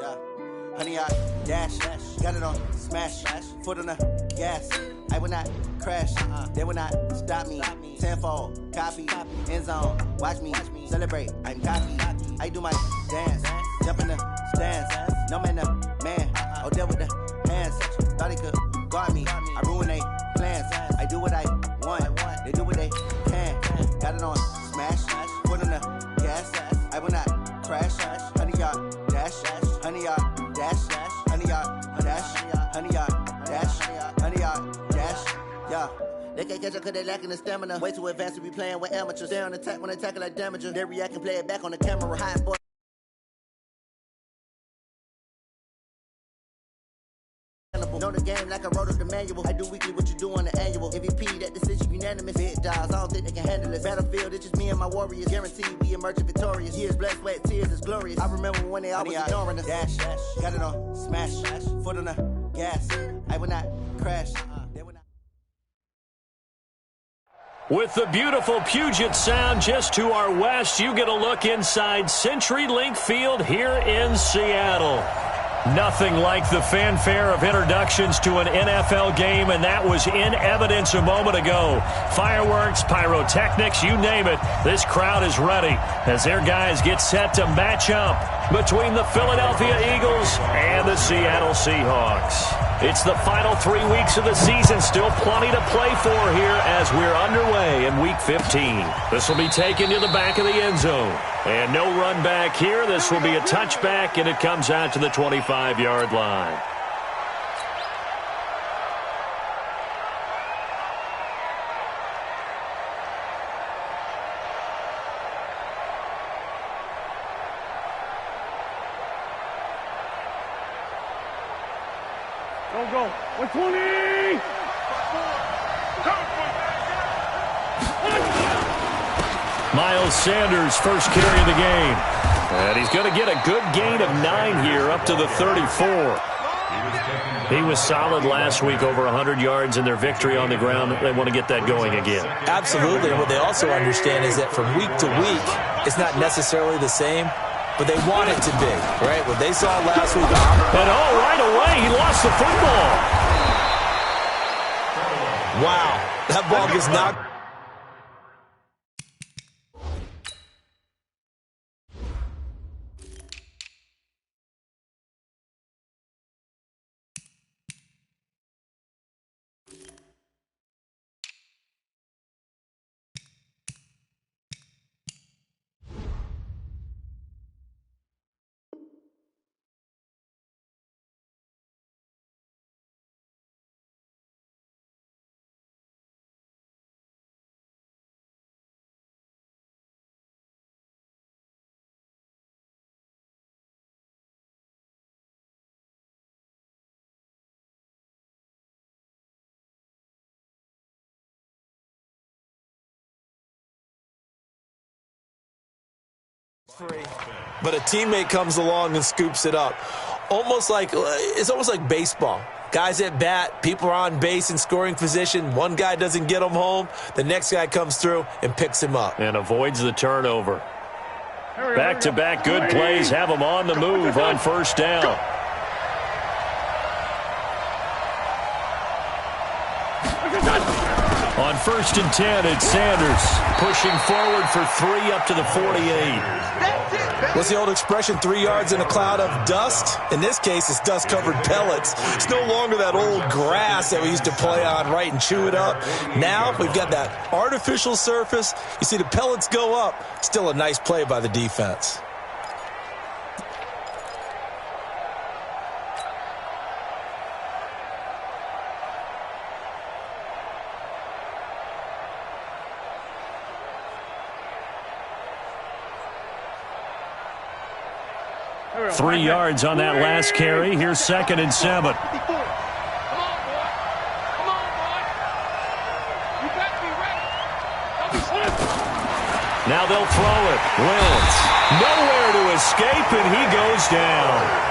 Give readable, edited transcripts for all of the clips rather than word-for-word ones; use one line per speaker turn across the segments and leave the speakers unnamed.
Yeah. Honey, I dash. Got it on smash. Foot on the gas. I will not crash. They will not stop me. Tenfold, copy, end zone. Watch me celebrate. I'm cocky. I do my dance. Jump in the stands. No man, the man. Oh, there with the hands. Thought he could guard me. I ruin they plans. I do what I want. They do what they can. Got it on smash. Foot on the gas. I will not crash. Honey, y'all dash. Honey, y'all dash. Honey, y'all dash. Honey, y'all dash. Honey, y'all dash. Yeah. They can't catch up cause they lacking the stamina. Way too advanced to be playing with amateurs. They on attack when they tackle like damager. They react and play it back on the camera. Hot boy. Know the game like I wrote up the manual. I do weekly what you do on the annual. MVP, that decision unanimous. Big dogs, I don't think they can handle it. Battlefield, it's just me and my warriors. Guaranteed we emerging victorious. Years, blood, sweat, tears, it's glorious. I remember when they always ignoring us. Dash, got it on smash. Foot on the gas. I will not crash.
With the beautiful Puget Sound just to our west, you get a look inside CenturyLink Field here in Seattle. Nothing like the fanfare of introductions to an NFL game, and that was in evidence a moment ago. Fireworks, pyrotechnics, you name it. This crowd is ready as their guys get set to match up between the Philadelphia Eagles and the Seattle Seahawks. It's the final 3 weeks of the season. Still plenty to play for here as we're underway in Week 15. This will be taken to the back of the end zone. And no run back here. This will be a touchback, and it comes out to the 25-yard line.
Go. 120!
Miles Sanders, first carry of the game. And he's going to get a good gain of 9 here up to the 34. He was solid last week, over 100 yards in their victory on the ground. They want to get that going again.
Absolutely. And what they also understand is that from week to week, it's not necessarily the same, but they want it to be, right? What they saw last week.
And right away, he lost the football.
Wow. That ball gets knocked. But a teammate comes along and scoops it up. It's almost like baseball. Guys at bat, people are on base in scoring position. One guy doesn't get him home. The next guy comes through and picks him up.
And avoids the turnover. Back-to-back good plays have him on the move on first down. On 1st and 10, it's Sanders pushing forward for 3 up to the 48.
What's the old expression, 3 yards in a cloud of dust? In this case, it's dust-covered pellets. It's no longer that old grass that we used to play on, right, and chew it up. Now we've got that artificial surface. You see the pellets go up. Still a nice play by the defense.
Three yards on that last carry. Here's 2nd and 7. Now they'll throw it. Lentz, nowhere to escape, and he goes down.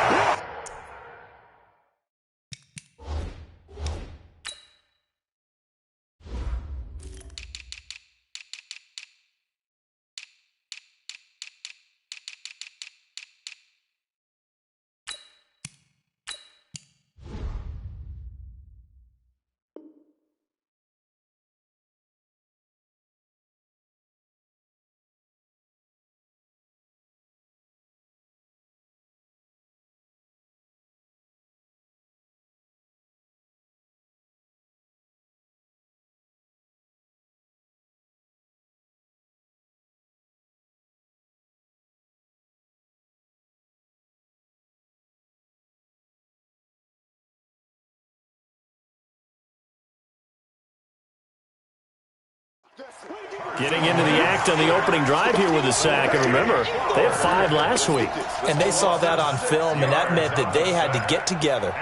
Getting into the act on the opening drive here with a sack. And remember, they had 5 last week.
And they saw that on film, and that meant that they had to get together.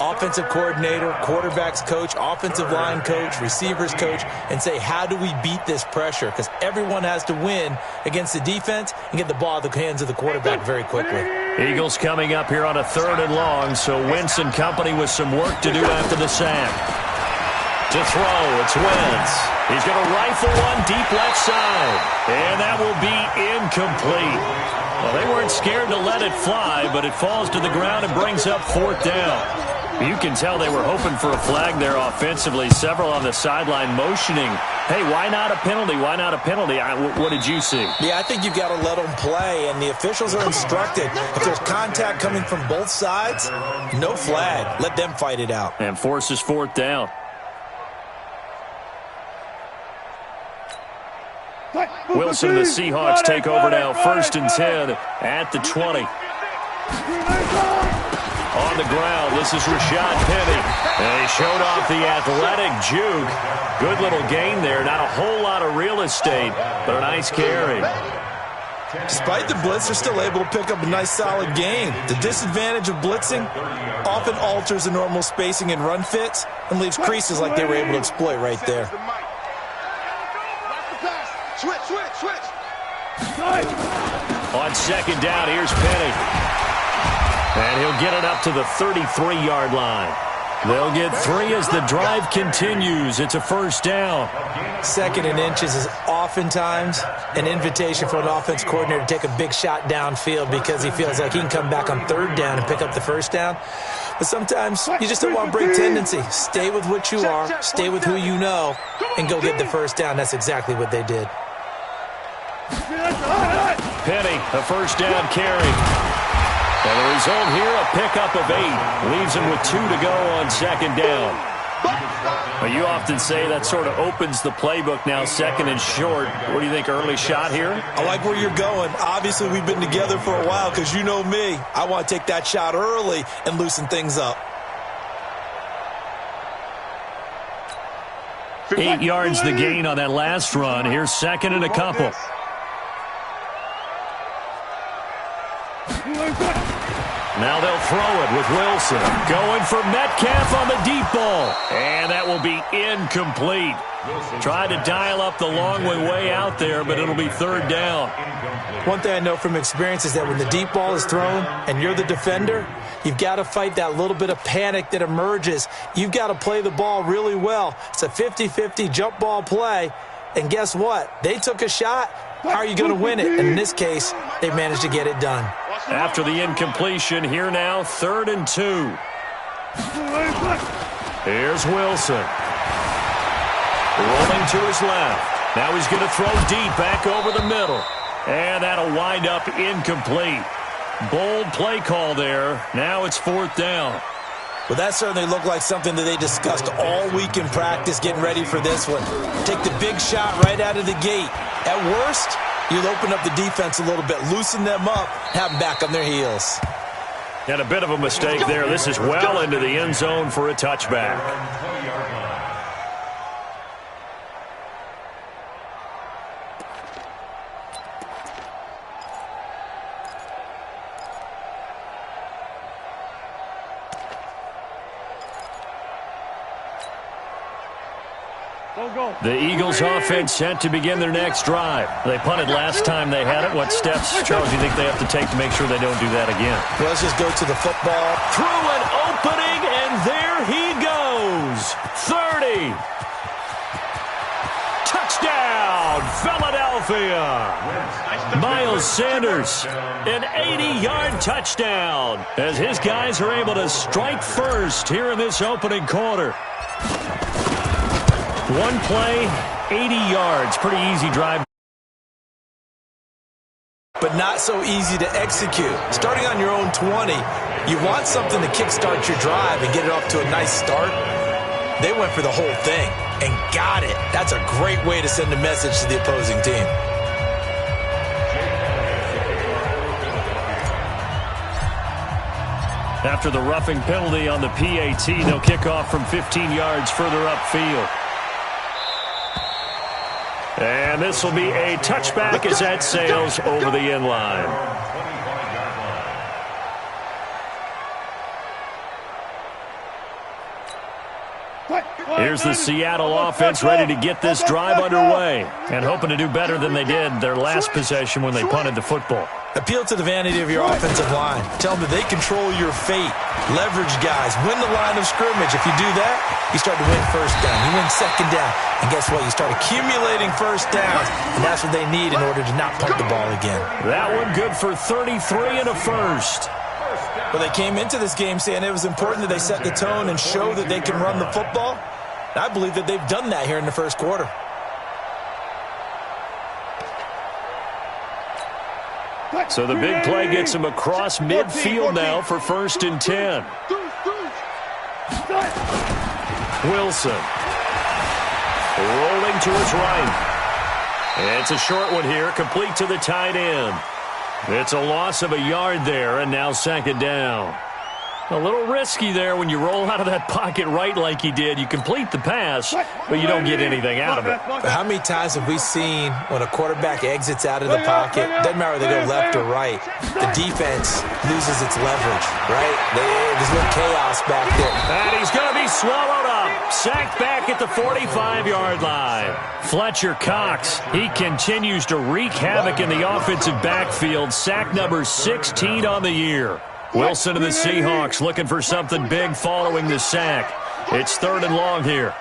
Offensive coordinator, quarterbacks coach, offensive line coach, receivers coach, and say, how do we beat this pressure? Because everyone has to win against the defense and get the ball in the hands of the quarterback very quickly.
Eagles coming up here on a 3rd and long, so Wentz and company with some work to do after the sack. To throw, it's Wentz. He's going to rifle one deep left side, and that will be incomplete. Well, they weren't scared to let it fly, but it falls to the ground and brings up 4th down. You can tell they were hoping for a flag there offensively. Several on the sideline motioning, hey, why not a penalty? Why not a penalty? What did you see?
Yeah, I think you've got to let them play, and the officials are instructed. If there's contact coming from both sides, no flag. Let them fight it out.
And forces 4th down. Wilson and the Seahawks take over now, 1st and 10 at the 20. On the ground, this is Rashad Penny. And he showed off the athletic juke. Good little gain there. Not a whole lot of real estate, but a nice carry.
Despite the blitz, they're still able to pick up a nice, solid gain. The disadvantage of blitzing often alters the normal spacing and run fits and leaves creases like they were able to exploit right there.
Switch.
On 2nd down, here's Penny. And he'll get it up to the 33-yard line. They'll get 3 as the drive continues. It's a 1st down.
2nd and inches is oftentimes an invitation for an offense coordinator to take a big shot downfield because he feels like he can come back on 3rd down and pick up the 1st down. But sometimes you just don't want to break tendency. Stay with what you are, stay with who you know, and go get the 1st down. That's exactly what they did.
Penny, a 1st down carry. And the result here, a pickup of 8. Leaves him with 2 to go on 2nd down. Well, you often say that sort of opens the playbook now, 2nd and short. What do you think, early shot here?
I like where you're going. Obviously, we've been together for a while because you know me. I want to take that shot early and loosen things up.
8 yards the gain on that last run. Here's 2nd and a couple. Now they'll throw it with Wilson. Going for Metcalf on the deep ball. And that will be incomplete. Tried to dial up the long way out there, but it'll be 3rd down.
One thing I know from experience is that when the deep ball is thrown and you're the defender, you've got to fight that little bit of panic that emerges. You've got to play the ball really well. It's a 50-50 jump ball play. And guess what? They took a shot. How are you going to win it? And in this case, they managed to get it done.
After the incompletion, here now, 3rd and 2. Here's Wilson. Rolling to his left. Now he's going to throw deep back over the middle. And that'll wind up incomplete. Bold play call there. Now it's 4th down.
Well, that certainly looked like something that they discussed all week in practice, getting ready for this one. Take the big shot right out of the gate. At worst, you'll open up the defense a little bit, loosen them up, have them back on their heels.
And a bit of a mistake there. This is well into the end zone for a touchback. The Eagles offense set to begin their next drive. They punted last time they had it. What steps, Charles, do you think they have to take to make sure they don't do that again?
Well, let's just go to the football.
Through an opening, and there he goes. 30. Touchdown, Philadelphia. Miles Sanders, an 80-yard touchdown as his guys are able to strike first here in this opening quarter. One play, 80 yards. Pretty easy drive.
But not so easy to execute. Starting on your own 20, you want something to kickstart your drive and get it off to a nice start. They went for the whole thing and got it. That's a great way to send a message to the opposing team.
After the roughing penalty on the PAT, they'll kick off from 15 yards further upfield. And this will be a touchback as that sails over the end line. Here's the Seattle offense ready to get this drive underway and hoping to do better than they did their last possession when they punted the football.
Appeal to the vanity of your offensive line. Tell them that they control your fate. Leverage guys. Win the line of scrimmage. If you do that, you start to win first down. You win second down. And guess what? You start accumulating first downs, and that's what they need in order to not punt the ball again.
That one good for 33 and a first.
Well, they came into this game saying it was important that they set the tone and show that they can run the football. I believe that they've done that here in the first quarter.
So the big play gets him across midfield now for 1st and 10. Wilson. Rolling to his right. It's a short one here, complete to the tight end. It's a loss of a yard there, and now 2nd down. A little risky there when you roll out of that pocket right like he did. You complete the pass, but you don't get anything out of it.
But how many times have we seen when a quarterback exits out of the pocket, doesn't matter whether they go left or right, the defense loses its leverage, right? There's no chaos back there.
And he's going to be swallowed up. Sacked back at the 45-yard line. Fletcher Cox, he continues to wreak havoc in the offensive backfield. Sack number 16 on the year. Wilson and the Seahawks looking for something big following the sack. It's 3rd and long here.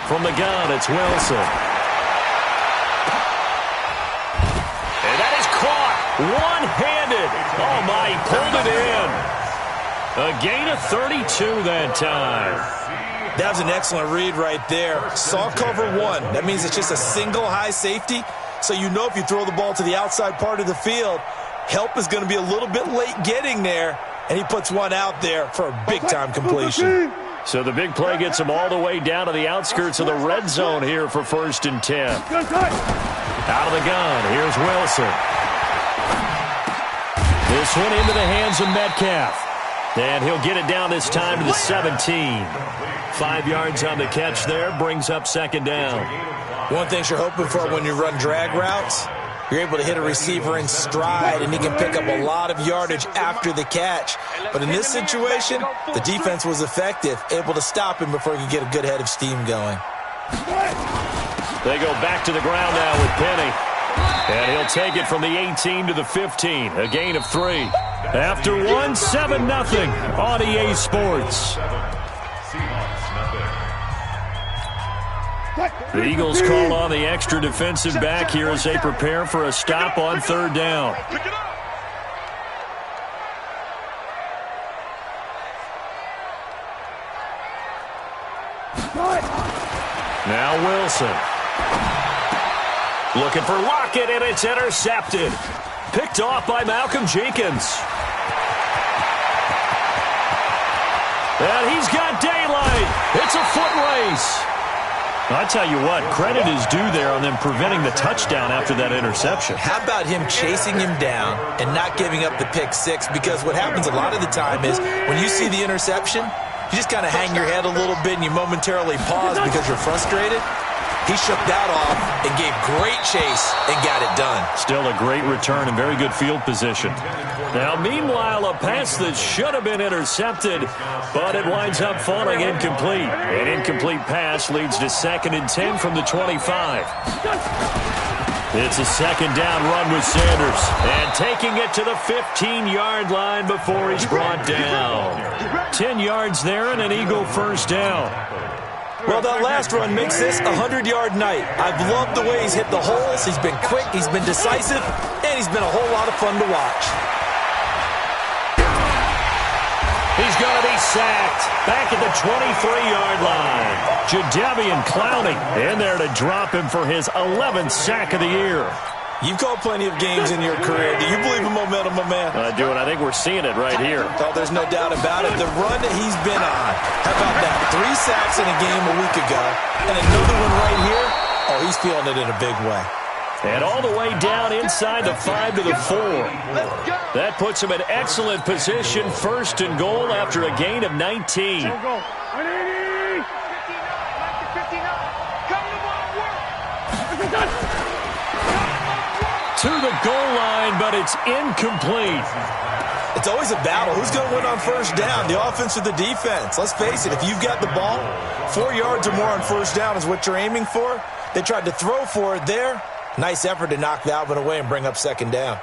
From the gun, it's Wilson. And that is caught one-handed. Oh, my, he pulled it in. A gain of 32 that time.
That was an excellent read right there. Saw cover 1. That means it's just a single high safety. So you know if you throw the ball to the outside part of the field, help is going to be a little bit late getting there, and he puts one out there for a big-time completion.
So the big play gets him all the way down to the outskirts of the red zone here for 1st and 10. Out of the gun, here's Wilson. This one into the hands of Metcalf. And he'll get it down this time to the 17. 5 yards on the catch there, brings up 2nd down.
One thing you're hoping for when you run drag routes, you're able to hit a receiver in stride, and he can pick up a lot of yardage after the catch. But in this situation, the defense was effective, able to stop him before he could get a good head of steam going.
They go back to the ground now with Penny. And he'll take it from the 18 to the 15, a gain of 3. After one, 7-0 on EA Sports. The Eagles call on the extra defensive back here as they prepare for a stop on 3rd down. Now Wilson. Looking for Lockett, and it's intercepted. Picked off by Malcolm Jenkins. And he's got daylight. It's a foot race. I tell you what, credit is due there on them preventing the touchdown after that interception.
How about him chasing him down and not giving up the pick 6? Because what happens a lot of the time is when you see the interception, you just kind of hang your head a little bit and you momentarily pause because you're frustrated. He shook that off and gave great chase and got it done.
Still a great return and very good field position. Now, meanwhile, a pass that should have been intercepted, but it winds up falling incomplete. An incomplete pass leads to 2nd and 10 from the 25. It's a 2nd down run with Sanders, and taking it to the 15-yard line before he's brought down. 10 yards there and an Eagle 1st down.
Well, that last run makes this a 100-yard night. I've loved the way he's hit the holes. He's been quick, he's been decisive, and he's been a whole lot of fun to watch.
He's going to be sacked back at the 23-yard line. Jadeveon Clowney in there to drop him for his 11th sack of the year.
You've called plenty of games in your career. Do you believe in momentum, my man?
I do, and I think we're seeing it right here.
Oh, there's no doubt about it. The run that he's been on. How about that? 3 sacks in a game a week ago. And another one right here. Oh, he's feeling it in a big way.
And all the way down inside the 5 to the 4. That puts him in excellent position. 1st and goal after a gain of 19. To the goal line, but it's incomplete.
It's always a battle. Who's going to win on first down, the offense or the defense? Let's face it, if you've got the ball, 4 yards or more on first down is what you're aiming for. They tried to throw for it there. Nice effort to knock that one away and bring up second down.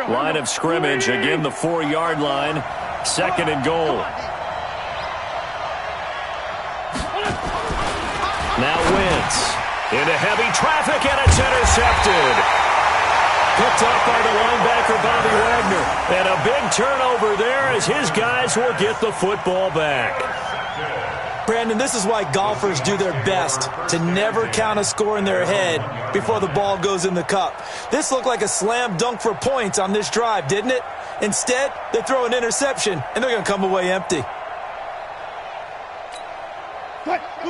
Line of scrimmage, again the 4-yard line. Second and goal. Now Wentz into heavy traffic, and it's intercepted. Picked up by the linebacker, Bobby Wagner. And a big turnover there as his guys will get the football back.
Brandon, this is why golfers do their best to never count a score in their head before the ball goes in the cup. This looked like a slam dunk for points on this drive, didn't it? Instead, they throw an interception, and they're going to come away empty.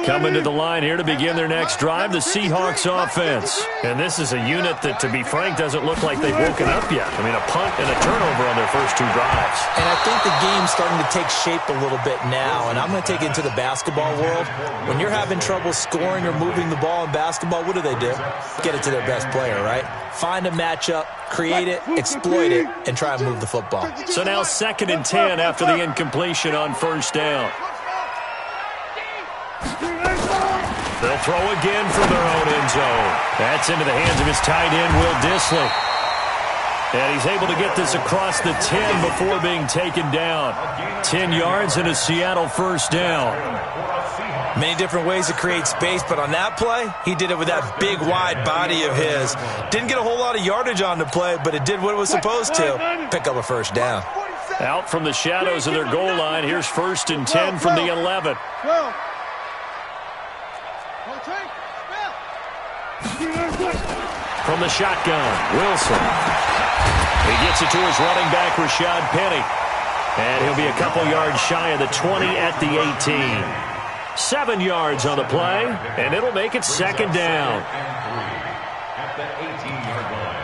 Coming to the line here to begin their next drive, the Seahawks offense. And this is a unit that, to be frank, doesn't look like they've woken up yet. I mean, a punt and a turnover on their first 2 drives.
And I think the game's starting to take shape a little bit now, and I'm going to take it into the basketball world. When you're having trouble scoring or moving the ball in basketball, what do? Get it to their best player, right? Find a matchup, create it, exploit it, and try and move the football.
So now 2nd and 10 after the incompletion on first down. They'll throw again from their own end zone. That's into the hands of his tight end, Will Dissly. And he's able to get this across the 10 before being taken down. 10 yards and a Seattle first down.
Many different ways to create space, but on that play, he did it with that big, wide body of his. Didn't get a whole lot of yardage on the play, but it did what it was supposed to. Pick up a first down.
Out from the shadows of their goal line, here's 1st and 10 from the 11. From the shotgun, Wilson. He gets it to his running back, Rashad Penny. And he'll be a couple yards shy of the 20 at the 18. 7 yards on the play, and it'll make it 2nd down.
At the 18-yard line.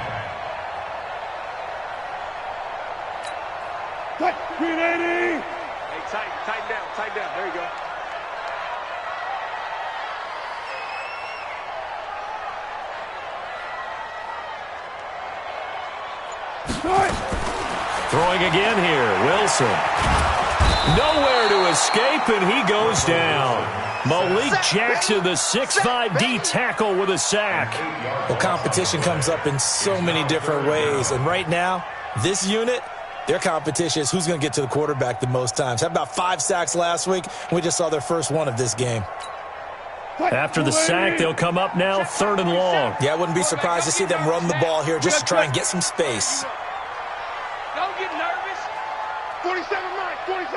Hey, tighten down. There you go.
Throwing again here, Wilson. Nowhere to escape, and he goes down. Malik Jackson, the 6'5" D tackle with a sack.
Well, competition comes up in so many different ways, and right now, this unit, their competition is who's going to get to the quarterback the most times. Had about 5 sacks last week, and we just saw their first one of this game.
After the sack, they'll come up now 3rd and long.
Yeah, I wouldn't be surprised to see them run the ball here just to try and get some space.
Don't get nervous. 47 Mike, 47.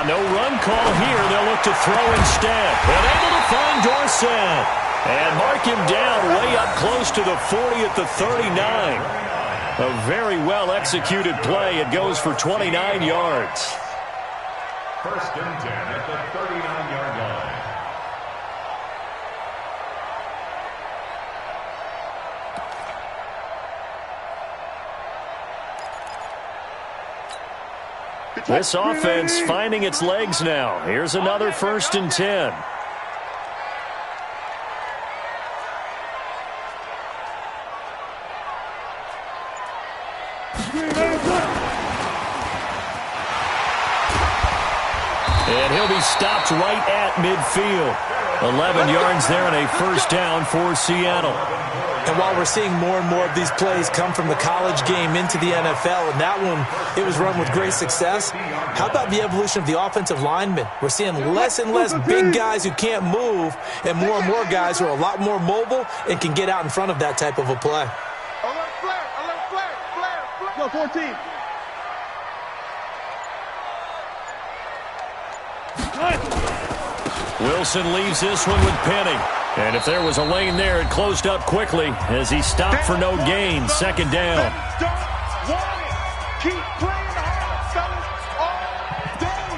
No run call here. They'll look to throw instead. And able to find Dorsett. And mark him down way up close to the 40 at the 39. A very well-executed play. It goes for 29 yards.
1st and 10 at the 39-yard line.
This offense finding its legs now. Here's another 1st and 10. And he'll be stopped right at midfield. 11 yards there and a first down for Seattle.
And while we're seeing more and more of these plays come from the college game into the NFL, and that one, it was run with great success, how about the evolution of the offensive linemen? We're seeing less and less big guys who can't move and more guys who are a lot more mobile and can get out in front of that type of a play.
Alert flare. Go 14.
Wilson leaves this one with Penny. And if there was a lane there, it closed up quickly as he stopped for no gain. 2nd down.
Keep playing hard, fellas, all day.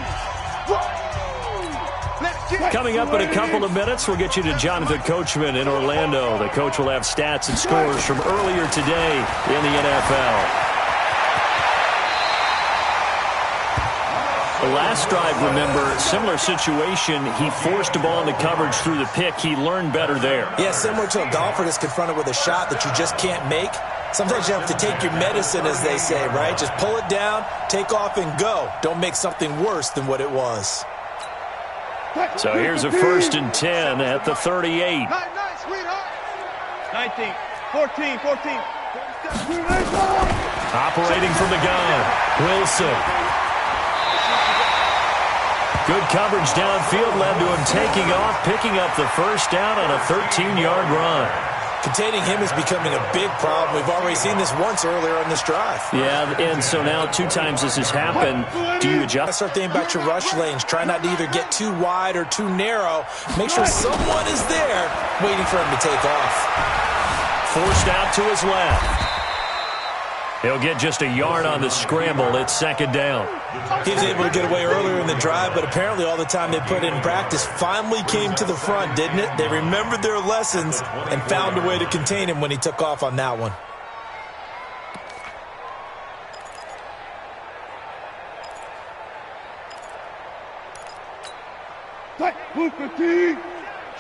Woo! Let's
Coming up in a couple of minutes, we'll get you to Jonathan Coachman in Orlando. The coach will have stats and scores from earlier today in the NFL. The last drive, remember, similar situation. He forced a ball into coverage through the pick. He learned better there.
Yeah, similar to a golfer that's confronted with a shot that you just can't make. Sometimes you have to take your medicine, as they say, right? Just pull it down, take off, and go. Don't make something worse than what it was.
So here's a 1st and 10 at the 38.
19, 14.
Operating from the gun, Wilson. Good coverage downfield led to him taking off, picking up the first down on a 13-yard run.
Containing him is becoming a big problem. We've already seen this once earlier on this drive.
Yeah, and so now 2 times this has happened. Do you adjust?
Start thinking about your rush lanes. Try not to either get too wide or too narrow. Make sure someone is there waiting for him to take off.
Forced out to his left. He'll get just a yard on the scramble. It's 2nd down.
He was able to get away earlier in the drive, but apparently all the time they put in practice finally came to the front, didn't it? They remembered their lessons and found a way to contain him when he took off on that one.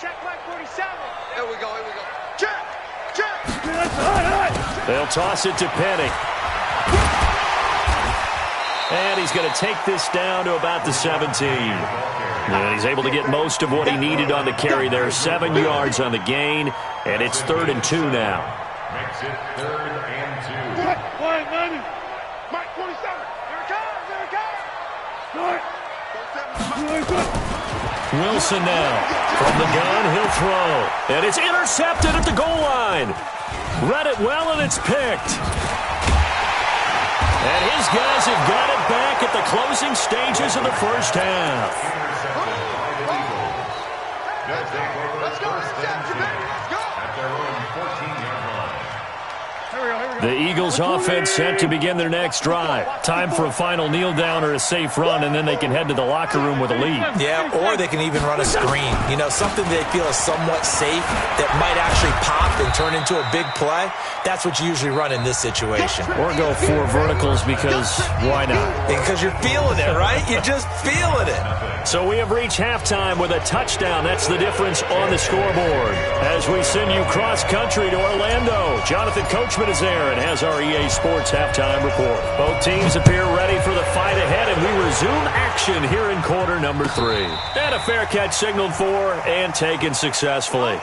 Check back 47. Here we go. Check.
They'll toss it to Penny. And he's going to take this down to about the 17. And he's able to get most of what he needed on the carry there. 7 yards on the gain, and it's 3rd and 2 now.
Makes it 3rd and 2. Mike 27. Here it comes.
Wilson now. From the gun, he'll throw. And it's intercepted at the goal line. Read it well, and it's picked. And his guys have got it back at the closing stages of the first half.
Let's go. At their own 14-yard line.
The Eagles offense set to begin their next drive. Time for a final kneel down or a safe run, and then they can head to the locker room with a lead.
Yeah, or they can even run a screen. You know, something they feel is somewhat safe that might actually pop and turn into a big play. That's what you usually run in this situation.
Or go 4 verticals because why not?
Because you're feeling it, right? You're just feeling it.
So we have reached halftime with a touchdown. That's the difference on the scoreboard. As we send you cross-country to Orlando, Jonathan Coachman is there and has our EA Sports halftime report. Both teams appear ready for the fight ahead, and we resume action here in quarter number 3. And a fair catch signaled for and taken successfully.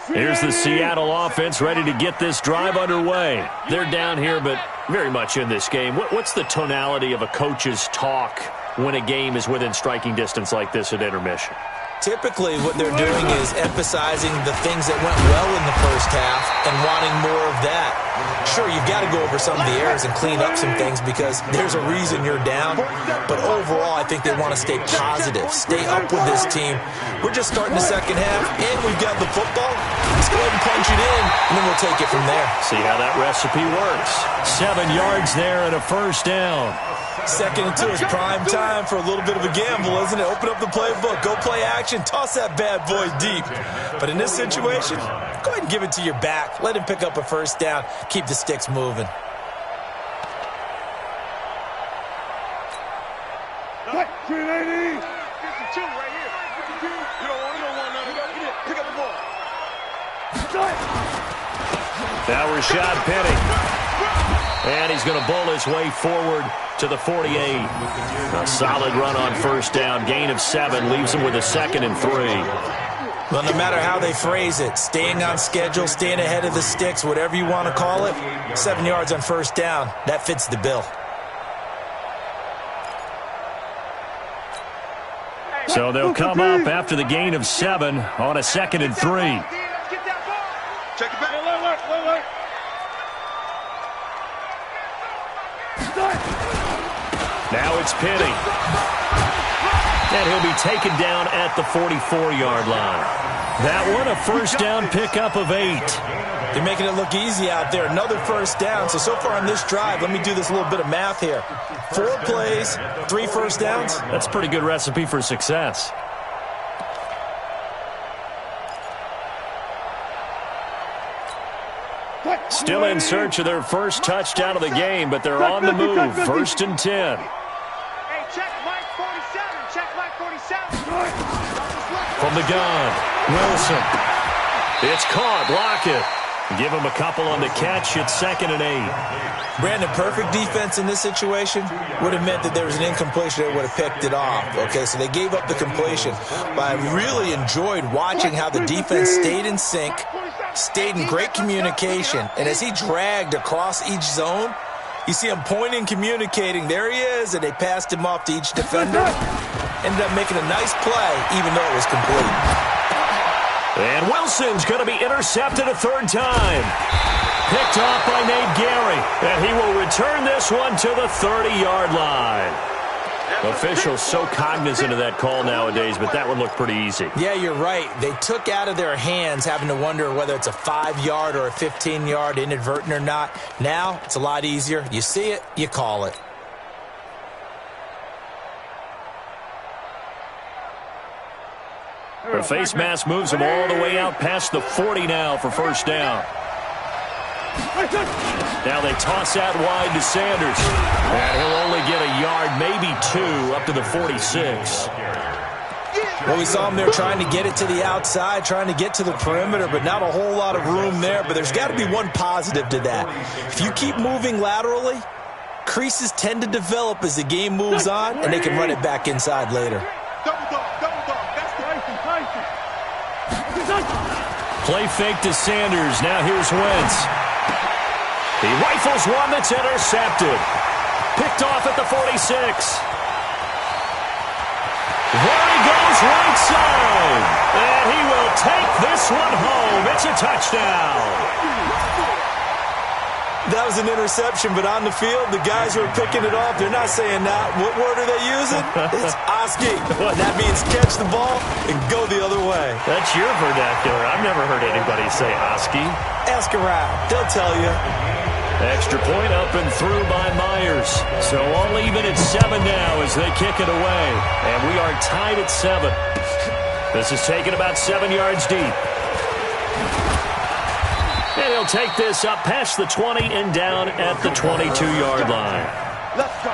Here's the Seattle offense ready to get this drive underway. They're down here, but very much in this game. What's the tonality of a coach's talk when a game is within striking distance like this at intermission?
Typically, what they're doing is emphasizing the things that went well in the first half and wanting more of that. Sure, you've got to go over some of the errors and clean up some things because there's a reason you're down. But overall, I think they want to stay positive, stay up with this team. We're just starting the second half, and we've got the football. Let's go ahead and punch it in, and then we'll take it from there.
See how that recipe works. 7 yards there and a first down.
2nd and 2 is prime time for a little bit of a gamble, isn't it? Open up the playbook, go play action, toss that bad boy deep. But in this situation, go ahead and give it to your back. Let him pick up a first down. Keep the sticks moving.
What? 380. 52 right here. 52. You don't want none. Pick up the ball.
Now Rashad Penny. And he's going to bowl his way forward to the 48. A solid run on first down. Gain of 7 leaves him with a 2nd and 3.
Well, no matter how they phrase it, staying on schedule, staying ahead of the sticks, whatever you want to call it, 7 yards on first down, that fits the bill.
So they'll come up after the gain of 7 on a 2nd and 3.
Check it back. Alert.
Now it's Penny. And he'll be taken down at the 44-yard line. That one, a first down pickup of 8.
They're making it look easy out there. Another first down. So far on this drive, let me do this little bit of math here. 4 plays, 3 first downs.
That's a pretty good recipe for success. Still in search of their first touchdown of the game, but they're on the move. 1st and 10.
Hey, check Mike 47. Check Mike 47.
From the gun, Wilson. It's caught. Block it. Give him a couple on the catch. It's 2nd and 8.
Brandon, perfect defense in this situation would have meant that there was an incompletion that would have picked it off. Okay, so they gave up the completion. But I really enjoyed watching how the defense stayed in sync, stayed in great communication, and as he dragged across each zone, you see him pointing, communicating. There he is, and they passed him off to each defender. Ended up making a nice play, even though it was complete.
And Wilson's going to be intercepted a 3rd time. Picked off by Nate Gary, and he will return this one to the 30-yard line. Officials so cognizant of that call nowadays, but that one looked pretty easy.
Yeah, you're right. They took out of their hands having to wonder whether it's a 5-yard or a 15-yard, inadvertent or not. Now, it's a lot easier. You see it, you call it.
The face mask moves him all the way out past the 40 now for first down. Now they toss out wide to Sanders. And he'll only get a yard, maybe 2, up to the 46.
Well, we saw him there trying to get it to the outside, trying to get to the perimeter, but not a whole lot of room there. But there's got to be one positive to that. If you keep moving laterally, creases tend to develop as the game moves on, and they can run it back inside later.
Play fake to Sanders. Now here's Wentz. He rifles one that's intercepted. Picked off at the 46. There he goes right side. And he will take this one home. It's a touchdown.
That was an interception, but on the field, the guys who are picking it off, they're not saying that. What word are they using? It's Oski. That means catch the ball and go the other way.
That's your vernacular. I've never heard anybody say Oski.
Ask around. They'll tell you.
Extra point up and through by Myers. So all even at 7 now as they kick it away. And we are tied at 7. This is taken about 7 yards deep. And he'll take this up past the 20 and down at the 22-yard line.
Let's go.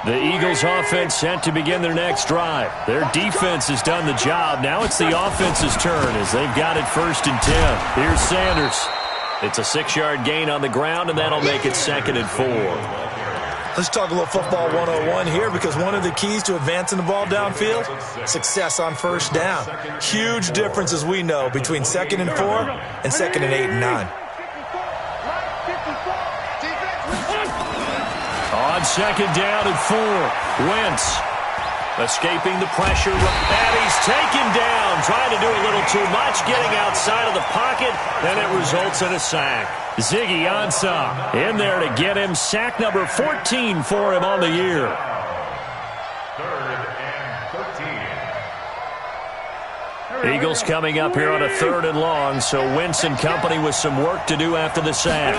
The Eagles offense set to begin their next drive. Their defense has done the job. Now it's the offense's turn as they've got it 1st and 10. Here's Sanders. It's a 6-yard gain on the ground, and that'll make it 2nd and 4.
Let's talk a little football 101 here, because one of the keys to advancing the ball downfield, success on first down. Huge difference, as we know, between 2nd and 4 and 2nd and 8 and 9.
On 2nd down and 4, Wentz escaping the pressure, and he's taken down, trying to do a little too much, getting outside of the pocket, and it results in a sack. Ziggy Ansah in there to get him sack number 14 for him on the year.
3rd and 13.
Eagles coming up here on a 3rd and long, so Wentz and company with some work to do after the sack.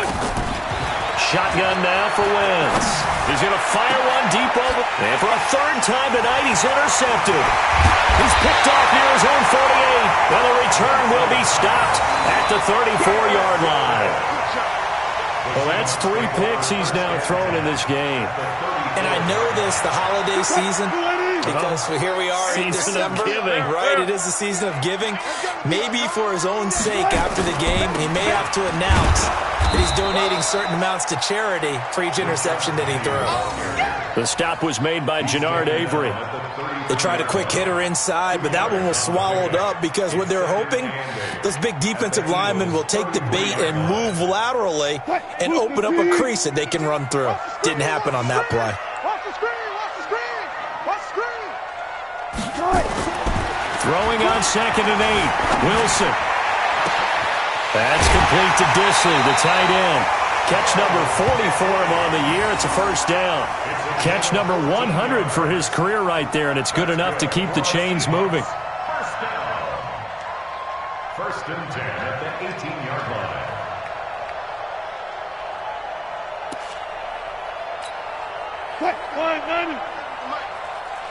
Shotgun now for Wentz. He's going to fire one deep over. And for a 3rd time tonight, he's intercepted. He's picked off near his own 48. And the return will be stopped at the 34-yard line. Well, that's 3 picks he's now thrown in this game.
And I know this, the holiday season, because here we are in December, right? It is the season of giving. Maybe for his own sake after the game, he may have to announce that he's donating certain amounts to charity for each interception that he throws.
The stop was made by Jannard Avery.
They tried a quick hitter inside, but that one was swallowed up because what they're hoping, those big defensive linemen will take the bait and move laterally and open up a crease that they can run through. Didn't happen on that play.
Watch the screen! Watch the screen! Watch the screen!
Throwing on 2nd and 8, Wilson. That's complete to Disley, the tight end. Catch number 40 for him on the year. It's a first down. Catch number 100 for his career right there, and it's good enough to keep the chains moving.
First down. First and 10 at the 18-yard line.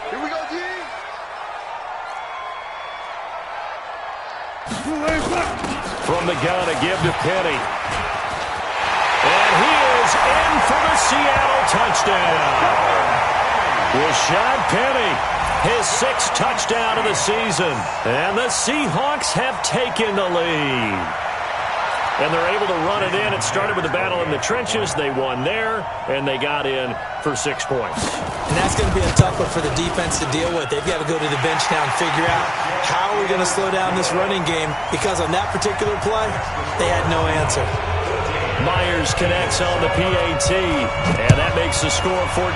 Here we go, G.
From the gun, a give to Penny. And he is in for the Seattle touchdown. Rashad Penny, his 6th touchdown of the season. And the Seahawks have taken the lead. And they're able to run it in. It started with a battle in the trenches. They won there, and they got in for 6 points.
And that's going to be a tough one for the defense to deal with. They've got to go to the bench now and figure out how we're going to slow down this running game, because on that particular play, they had no answer.
Myers connects on the PAT, and that makes the score 14-7.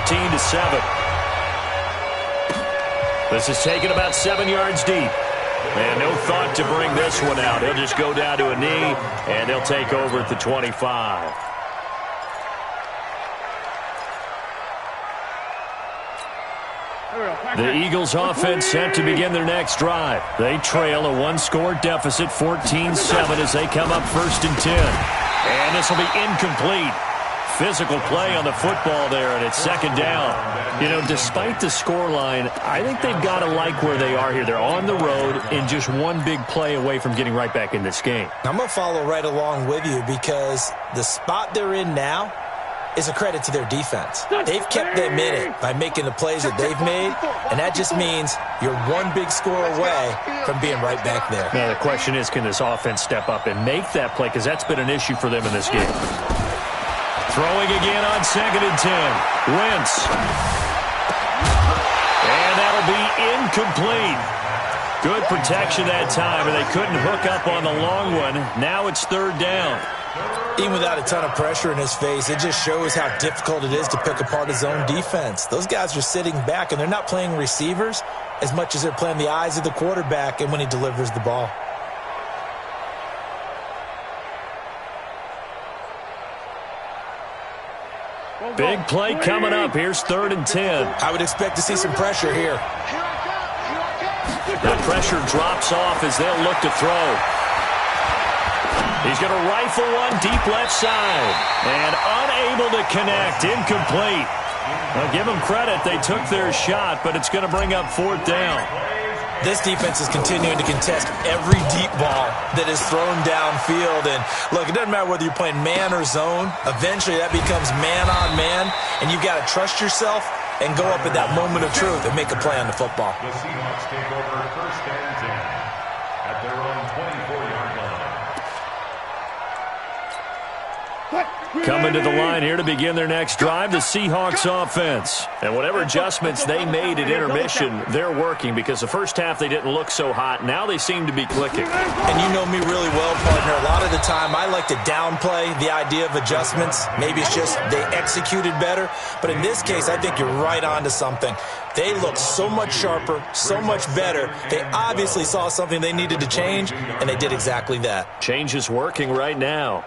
This is taken about 7 yards deep. And no thought to bring this one out. He'll just go down to a knee, and they'll take over at the 25. The Eagles offense set to begin their next drive. They trail a 1-score deficit, 14-7, as they come up 1st and 10. And this will be incomplete. Physical play on the football there, and it's 2nd down. You know, despite the scoreline, I think they've got to like where they are here. They're on the road and just one big play away from getting right back in this game.
I'm going to follow right along with you, because the spot they're in now is a credit to their defense. They've kept them in it by making the plays that they've made, and that just means you're one big score away from being right back there.
Now, the question is, can this offense step up and make that play? Because that's been an issue for them in this game. Throwing again on 2nd and 10. Wentz. And that'll be incomplete. Good protection that time, and they couldn't hook up on the long one. Now it's 3rd down.
Even without a ton of pressure in his face, it just shows how difficult it is to pick apart his own defense. Those guys are sitting back, and they're not playing receivers as much as they're playing the eyes of the quarterback and when he delivers the ball.
Big play coming up. Here's 3rd and 10.
I would expect to see some pressure here.
The pressure drops off as they'll look to throw. He's going to rifle one deep left side. And unable to connect. Incomplete. I'll give them credit. They took their shot, but it's going to bring up 4th down.
This defense is continuing to contest every deep ball that is thrown downfield. And, look, it doesn't matter whether you're playing man or zone. Eventually, that becomes man on man, and you've got to trust yourself and go up at that moment of truth and make a play on the football.
The Seahawks take over 1st and 10 at their own 24-yard line.
Coming to the line here to begin their next drive, the Seahawks offense. And whatever adjustments they made at intermission, they're working, because the first half they didn't look so hot. Now they seem to be clicking.
And you know me really well, partner. A lot of the time I like to downplay the idea of adjustments. Maybe it's just they executed better. But in this case, I think you're right on to something. They look so much sharper, so much better. They obviously saw something they needed to change, and they did exactly that.
Change is working right now.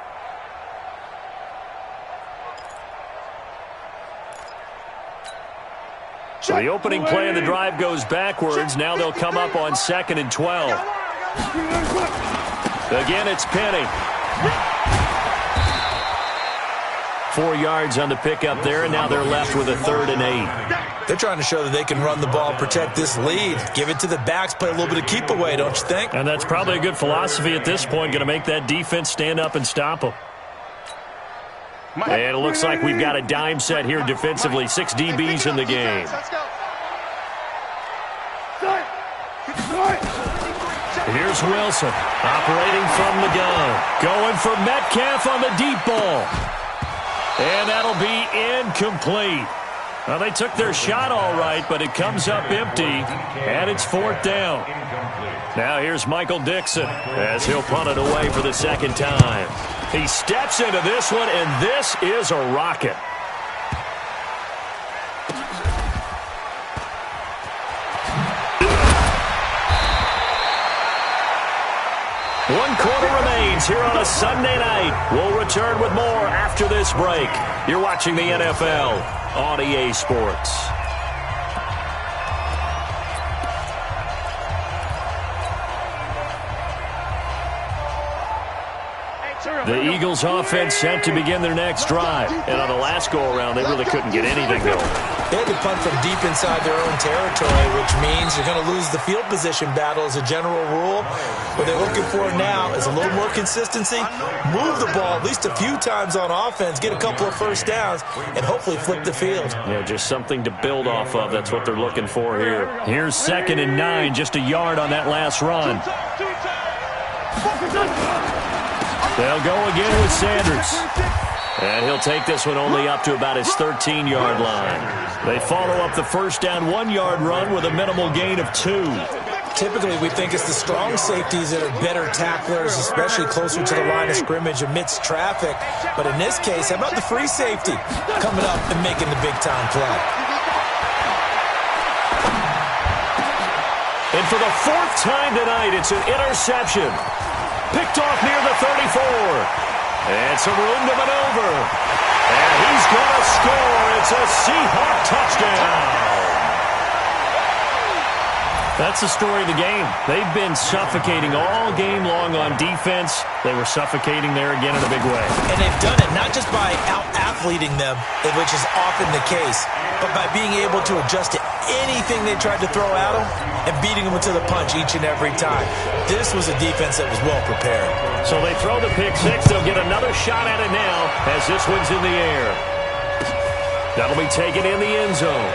So the opening play of the drive goes backwards. Now they'll come up on 2nd and 12. Again, it's Penny. 4 yards on the pickup there, and now they're left with a 3rd and 8.
They're trying to show that they can run the ball, protect this lead. Give it to the backs, play a little bit of keep away, don't you think?
And that's probably a good philosophy at this point, going to make that defense stand up and stop them. And it looks like we've got a dime set here defensively. 6 DBs in the game. Here's Wilson operating from the gun. Going for Metcalf on the deep ball. And that'll be incomplete. Well, they took their shot all right, but it comes up empty, and it's 4th down. Now here's Michael Dixon as he'll punt it away for the 2nd time. He steps into this one, and this is a rocket. 1 quarter remains here on a Sunday night. We'll return with more after this break. You're watching the NFL on EA Sports. The Eagles offense set to begin their next drive. And on the last go-around, they really couldn't get anything going.
They had to punt from deep inside their own territory, which means you're going to lose the field position battle as a general rule. What they're looking for now is a little more consistency, move the ball at least a few times on offense, get a couple of first downs, and hopefully flip the field.
Yeah, just something to build off of. That's what they're looking for here. Here's 2nd and 9, just a yard on that last run. They'll go again with Sanders. And he'll take this one only up to about his 13-yard line. They follow up the first down 1-yard run with a minimal gain of 2.
Typically, we think it's the strong safeties that are better tacklers, especially closer to the line of scrimmage amidst traffic. But in this case, how about the free safety coming up and making the big-time play?
And for the 4th time tonight, it's an interception. Picked off near the 34. And some room to maneuver. And he's going to score. It's a Seahawk touchdown. That's the story of the game. They've been suffocating all game long on defense. They were suffocating there again in a big way.
And they've done it not just by out-athleting them, which is often the case, but by being able to adjust to anything they tried to throw at them and beating them to the punch each and every time. This was a defense that was well prepared.
So they throw the pick six. They'll get another shot at it now as this one's in the air. That'll be taken in the end zone.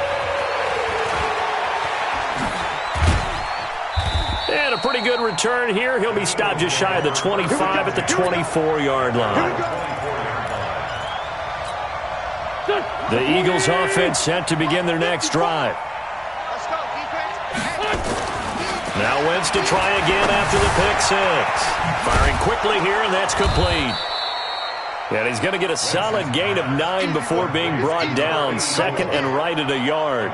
And a pretty good return here. He'll be stopped just shy of the 25 at the 24-yard line. The Eagles offense set to begin their next drive. Now Wentz to try again after the pick six. Firing quickly here, and that's complete. And he's going to get a solid gain of 9 before being brought down. 2nd and right at a yard.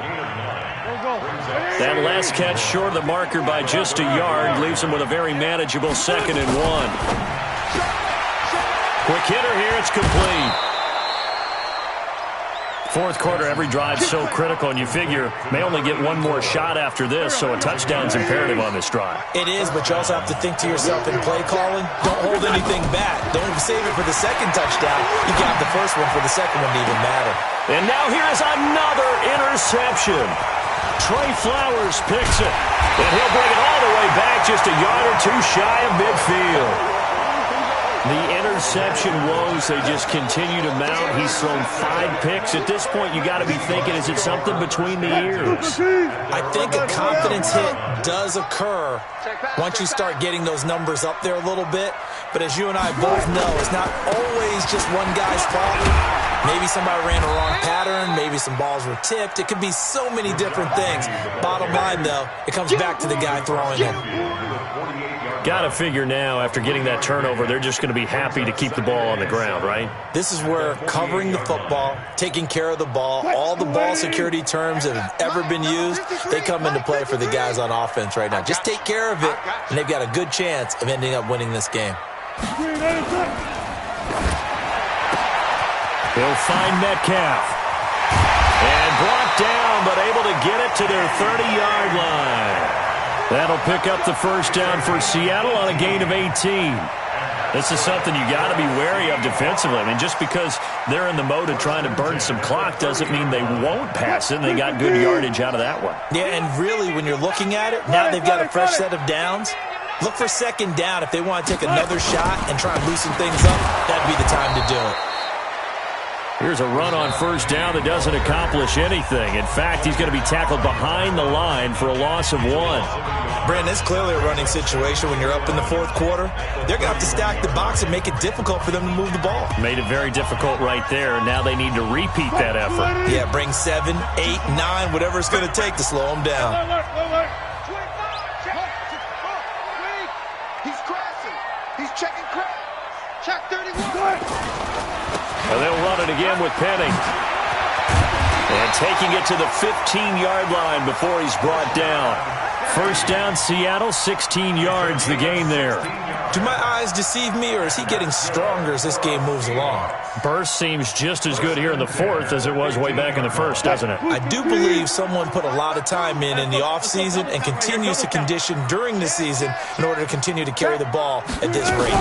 That last catch short of the marker by just a yard leaves him with a very manageable 2nd and 1. Quick hitter here, it's complete. 4th quarter, every drive so critical, and you figure may only get one more shot after this, so a touchdown's imperative on this drive.
It is, but you also have to think to yourself in play calling, don't hold anything back. Don't save it for the second touchdown. You got the first one for the second one to even matter.
And now here's another interception. Trey Flowers picks it, and he'll bring it all the way back just a yard or 2 shy of midfield. The interception woes, they just continue to mount. He's thrown 5 picks. At this point, you got to be thinking, is it something between the ears?
I think a confidence hit does occur once you start getting those numbers up there a little bit. But as you and I both know, it's not always just one guy's fault. Maybe somebody ran a wrong pattern. Maybe some balls were tipped. It could be so many different things. Bottom line, though, it comes back to the guy throwing it.
Got to figure now, after getting that turnover, they're just going to be happy to keep the ball on the ground, right?
This is where covering the football, taking care of the ball, all the ball security terms that have ever been used, they come into play for the guys on offense right now. Just take care of it, and they've got a good chance of ending up winning this game.
He'll find Metcalf. And brought down, but able to get it to their 30-yard line. That'll pick up the first down for Seattle on a gain of 18. This is something you got to be wary of defensively. I mean, just because they're in the mode of trying to burn some clock doesn't mean they won't pass it. They got good yardage out of that one.
Yeah, and really, when you're looking at it, now they've got a fresh set of downs. Look for 2nd down. If they want to take another shot and try and loosen things up, that'd be the time to do it.
Here's a run on first down that doesn't accomplish anything. In fact, he's going to be tackled behind the line for a loss of 1.
Brandon, it's clearly a running situation when you're up in the 4th quarter. They're going to have to stack the box and make it difficult for them to move the ball.
Made it very difficult right there. Now they need to repeat that effort.
Yeah, bring 7, 8, 9, whatever it's going to take to slow them down.
He's crashing. He's checking crash. Check 31.
And they'll run it again with Penning. And taking it to the 15-yard line before he's brought down. First down, Seattle, 16 yards the gain there.
Do my eyes deceive me, or is he getting stronger as this game moves along?
Burst seems just as good here in the fourth as it was way back in the first, doesn't it?
I do believe someone put a lot of time in the offseason and continues to condition during the season in order to continue to carry the ball at this rate.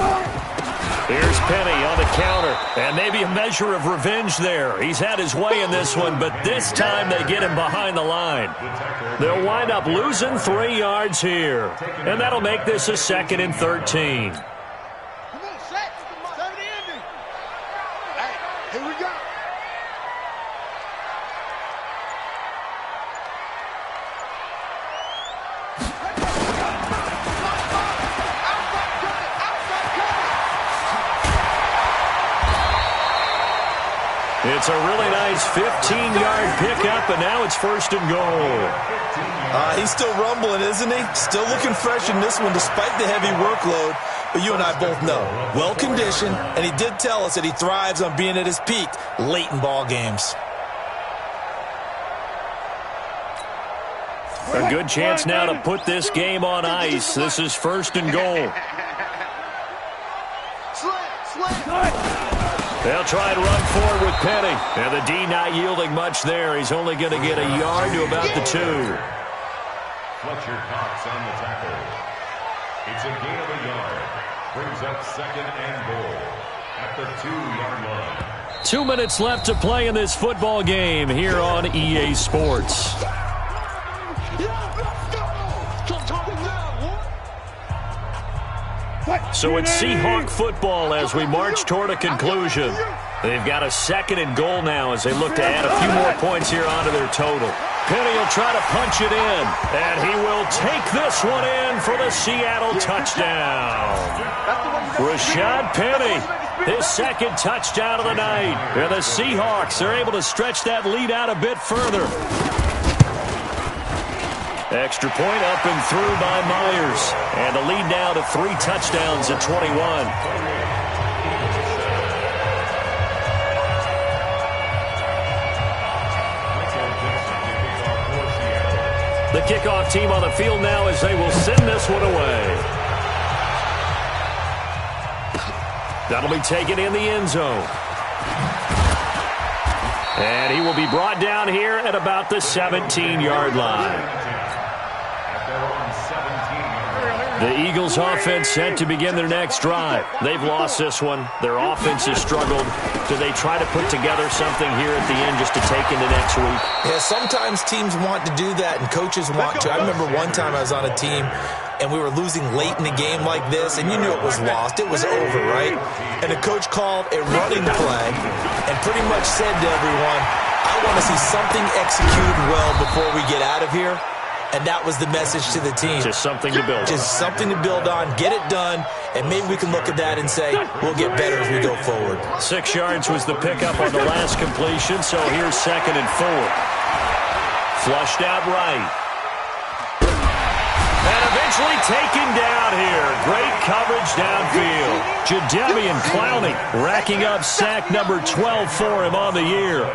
Here's Penny on the counter, and maybe a measure of revenge there. He's had his way in this one, but this time they get him behind the line. They'll wind up losing 3 yards here, and that'll make this a 2nd and 13.
Come on, set. Start the ending. Hey, here we go.
It's a really nice 15-yard pickup, and now it's 1st and goal.
He's still rumbling, isn't he? Still looking fresh in this one despite the heavy workload. But you and I both know, well-conditioned, and he did tell us that he thrives on being at his peak late in ball games.
A good chance now to put this game on ice. This is 1st and goal. They'll try and run forward with Penny. And the D not yielding much there. He's only going to get a yard to about the 2.
Fletcher Cox on the tackle. It's a gain of a yard. Brings up 2nd and goal at the 2-yard line.
2 minutes left to play in this football game here on EA Sports. So it's Seahawk football as we march toward a conclusion. They've got a 2nd and goal now as they look to add a few more points here onto their total. Penny will try to punch it in, and he will take this one in for the Seattle touchdown. Rashad Penny, his 2nd touchdown of the night. And the Seahawks are able to stretch that lead out a bit further. Extra point up and through by Myers. And the lead now to 3 touchdowns at 21. The kickoff team on the field now as they will send this one away. That'll be taken in the end zone. And he will be brought down here at about the 17-yard line. The Eagles offense set to begin their next drive. They've lost this one. Their offense has struggled. Do they try to put together something here at the end just to take into next week?
Yeah, sometimes teams want to do that and coaches want to. I remember one time I was on a team and we were losing late in a game like this, and you knew it was lost. It was over, right? And the coach called a running play and pretty much said to everyone, I want to see something executed well before we get out of here. And that was the message to the team.
Just something to build on.
Just something to build on, get it done, and maybe we can look at that and say, we'll get better as we go forward.
6 yards was the pickup on the last completion, so here's 2nd and 4. Flushed out right. And eventually taken down here. Great coverage downfield. Jadeveon Clowney racking up sack number 12 for him on the year.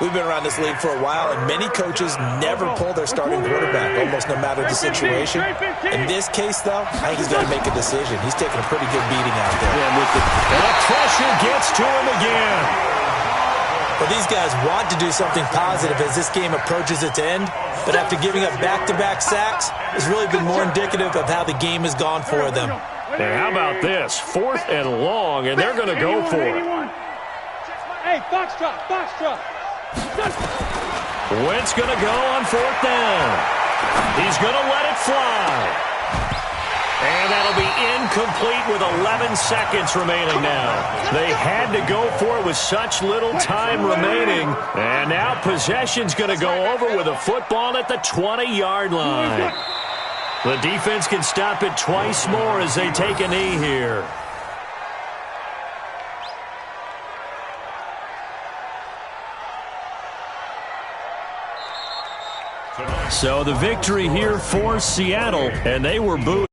We've been around this league for a while, and many coaches never pull their starting quarterback, almost no matter the situation. In this case, though, I think he's got to make a decision. He's taking a pretty good beating out there.
And the pressure gets to him again.
Well, these guys want to do something positive as this game approaches its end, but after giving up back-to-back sacks, it's really been more indicative of how the game has gone for them.
And how about this? 4th and long, and they're going to go for it.
Hey, foxtrot, foxtrot.
Wentz going to go on 4th down. He's going to let it fly. And that'll be incomplete with 11 seconds remaining now. They had to go for it with such little time remaining. And now possession's going to go over with a football at the 20-yard line. The defense can stop it twice more as they take a knee here. So the victory here for Seattle, and they were booed.